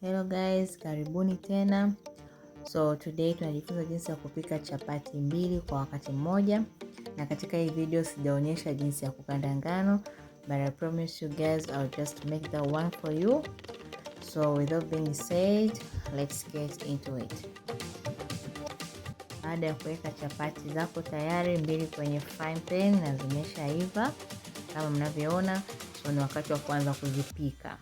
Hello guys, karibuni tena. So today tunajifunza jinsi ya kupika chapati mbili kwa wakati mmoja. Na katika hii video sijaonyesha jinsi ya kukanda ngano, but I promise you guys I'll just make that one for you. So without being said, let's get into it. Baada ya kuweka chapati zako tayari mbili kwenye frying pan na zimeshaiva kama mnavyoona, so ni wakati wa kuanza kuzipika.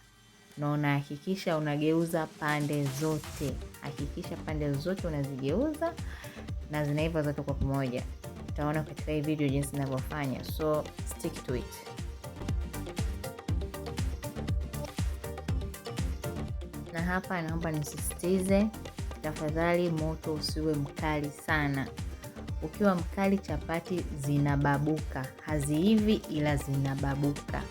Na unahakikisha unageuza pande zote. Hakikisha pande zote unazigeuza na zinaiva zote kwa pamoja. Utaona katika hii video jinsi ninavyofanya. So stick to it. Na hapa naomba nisisitize, tafadhali moto usiwe mkali sana. Ukiwa mkali chapati zinababuka. Haziivi ila zinababuka.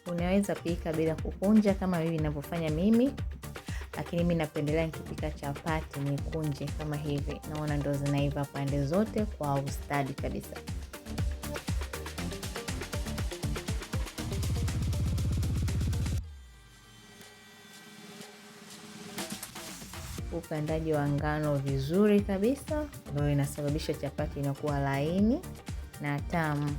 Unaweza pika bila kukunja kama hivi ninavyofanya mimi, lakini mimi napendelea nikipika chapati nikunje kama hivi. Naona ndo zinaiva pande zote kwa ustadi kabisa. Ukandaji wa ngano vizuri kabisa ndio inasababisha chapati inakuwa laini na tamu.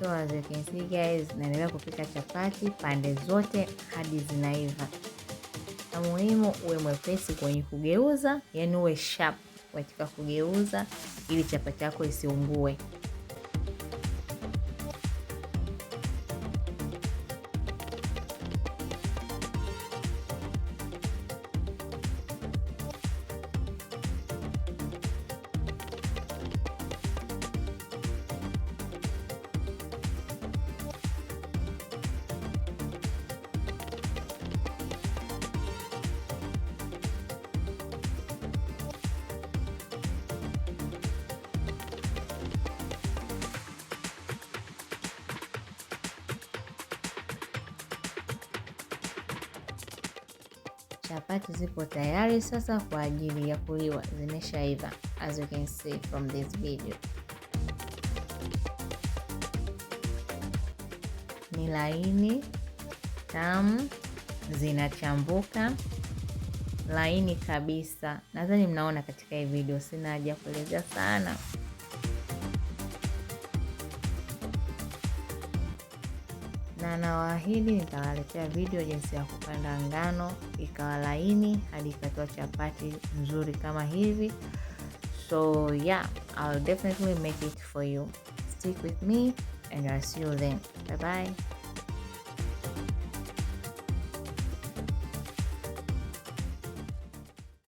So as you can see guys, naendelea kupika chapati pande zote hadi zinaiva. Na muhimu uwe mwepesi kwenye kugeuza, yani uwe sharp katika kugeuza ili chapati yako isiungue. Chapati zipo tayari sasa kwa ajili ya kuliwa, zimeshaiva as you can see from this video. Ni laini, tamu, zinachambuka, laini kabisa. Nadhani mnaona katika hii video, sina haja kuelezea sana. Na nawaahidi nitawaletea video jinsi ya kukanda ngano ikawa laini hadi ikatoa chapati nzuri kama hivi. So yeah, I'll definitely make it for you. Stick with me and I'll see you then. Bye bye.